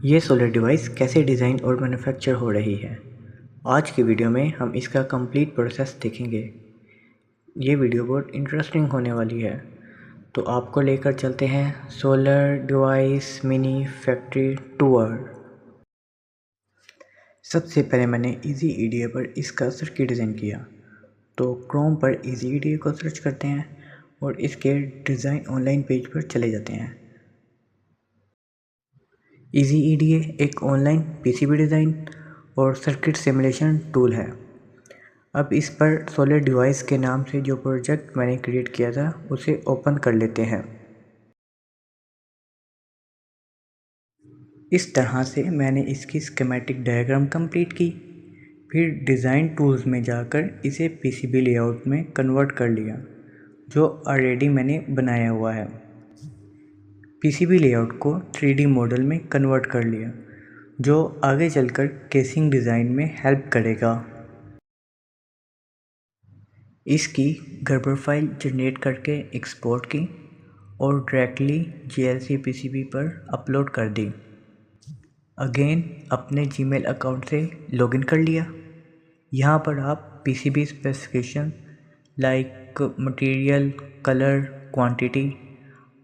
ये solar device कैसे design और मैन्युफैक्चर हो रही है। आज की वीडियो में हम इसका कंप्लीट प्रोसेस देखेंगे। ये वीडियो बहुत इंटरेस्टिंग होने वाली है, तो आपको लेकर चलते हैं solar device mini factory tour. सबसे पहले मैंने इजी ईडीए पर इसका सर्किट डिज़ाइन किया, तो क्रोम पर इजी ईडीए को सर्च करते हैं और इसके डिज़ाइन ऑनलाइन पेज पर चले जाते हैं। इजी ईडीए एक ऑनलाइन पीसीबी डिज़ाइन और सर्किट सिमुलेशन टूल है। अब इस पर सोलर डिवाइस के नाम से जो प्रोजेक्ट मैंने क्रिएट किया था उसे ओपन कर लेते हैं। इस तरह से मैंने इसकी स्कीमेटिक डायग्राम कंप्लीट की। फिर डिज़ाइन टूल्स में जाकर इसे पीसीबी लेआउट में कन्वर्ट कर लिया, जो ऑलरेडी मैंने बनाया हुआ है। पीसीबी लेआउट को 3D मॉडल में कन्वर्ट कर लिया, जो आगे चलकर केसिंग डिज़ाइन में हेल्प करेगा। इसकी गर्बर फाइल जनरेट करके एक्सपोर्ट की और डायरेक्टली जीएलसी पीसीबी पर अपलोड कर दी। अगेन अपने जीमेल अकाउंट से लॉगिन कर लिया। यहाँ पर आप PCB specification like material, colour, quantity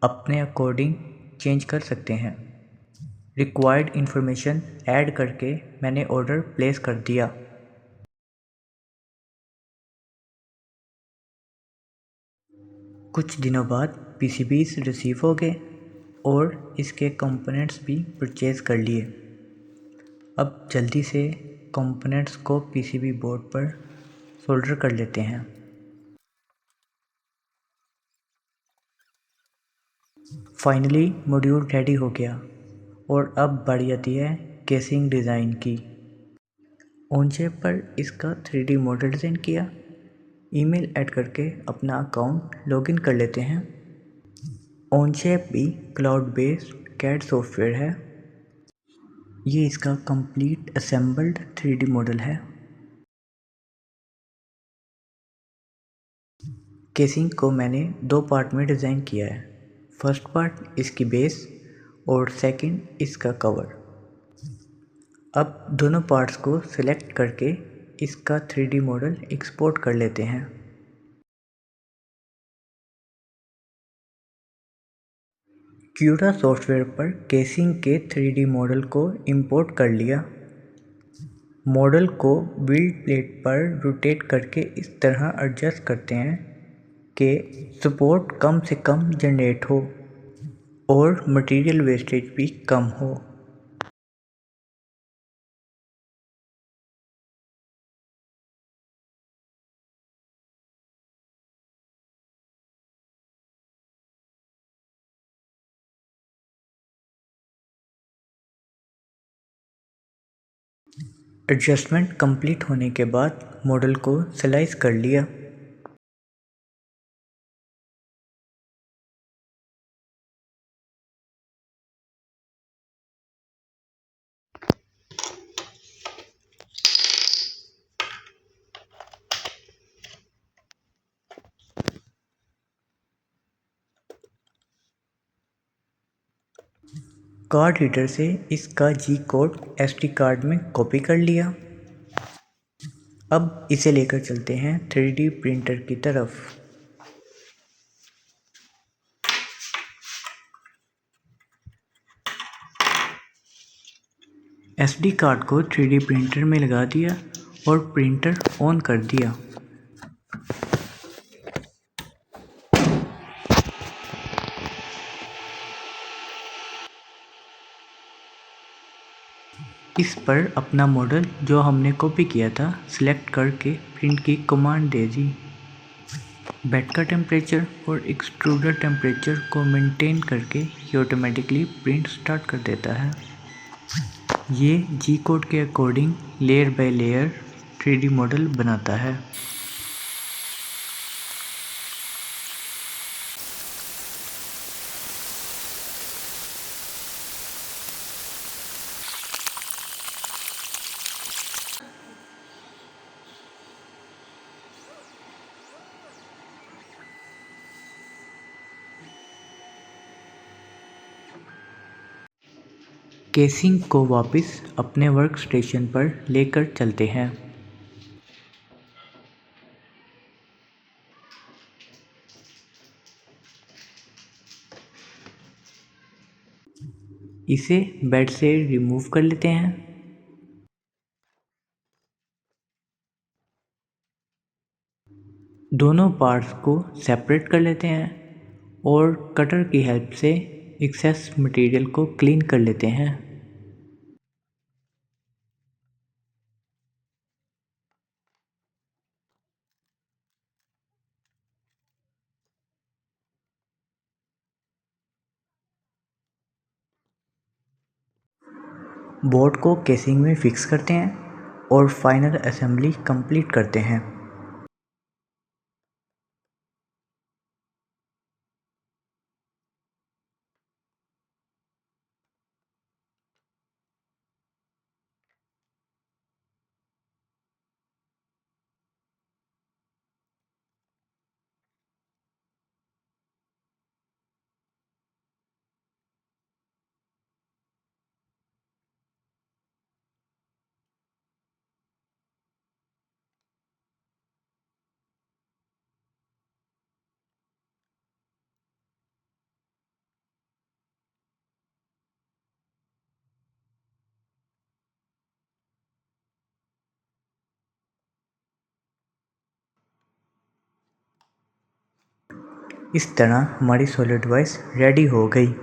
अपने अकॉर्डिंग चेंज कर सकते हैं। रिक्वायर्ड इन्फॉर्मेशन ऐड करके मैंने ऑर्डर प्लेस कर दिया। कुछ दिनों बाद पीसीबीज रिसीव हो गए और इसके कंपोनेंट्स भी परचेज़ कर लिए। अब जल्दी से कंपोनेंट्स को पीसीबी बोर्ड पर सोल्डर कर लेते हैं। फाइनली मॉड्यूल रेडी हो गया और अब बारी आती है केसिंग डिज़ाइन की। ऑन चिप पर इसका 3D मॉडल डिज़ाइन किया। ईमेल ऐड करके अपना अकाउंट लॉगिन कर लेते हैं। ऑनशेप भी क्लाउड बेस्ड कैड सॉफ्टवेयर है। ये इसका कंप्लीट असेंबल्ड 3D मॉडल है। केसिंग को मैंने दो पार्ट में डिज़ाइन किया है। फर्स्ट पार्ट इसकी बेस और सेकंड इसका कवर। अब दोनों पार्ट्स को सिलेक्ट करके इसका 3D मॉडल एक्सपोर्ट कर लेते हैं। क्यूरा सॉफ्टवेयर पर केसिंग के 3D मॉडल को इंपोर्ट कर लिया। मॉडल को बिल्ड प्लेट पर रोटेट करके इस तरह एडजस्ट करते हैं कि सपोर्ट कम से कम जनरेट हो और मटेरियल वेस्टेज भी कम हो। एडजस्टमेंट कंप्लीट होने के बाद मॉडल को स्लाइस कर लिया। कार्ड रीडर से इसका जी कोड एसडी कार्ड में कॉपी कर लिया। अब इसे लेकर चलते हैं 3D प्रिंटर की तरफ। एसडी कार्ड को 3D प्रिंटर में लगा दिया और प्रिंटर ऑन कर दिया। इस पर अपना मॉडल जो हमने कॉपी किया था सिलेक्ट करके प्रिंट की कमांड दे दी। बेड का टेम्परेचर और एक्सट्रूडर टेम्परेचर को मेंटेन करके ये ऑटोमेटिकली प्रिंट स्टार्ट कर देता है। ये जी कोड के according layer by layer 3D model बनाता है। केसिंग को वापस अपने वर्क स्टेशन पर लेकर चलते हैं। इसे बेड से रिमूव कर लेते हैं। दोनों पार्ट्स को सेपरेट कर लेते हैं और कटर की हेल्प से एक्सेस मटेरियल को क्लीन कर लेते हैं। बोर्ड को केसिंग में फिक्स करते हैं और फाइनल असेंबली कंप्लीट करते हैं। इस तरह हमारी सॉलिड वॉइस रेडी हो गई।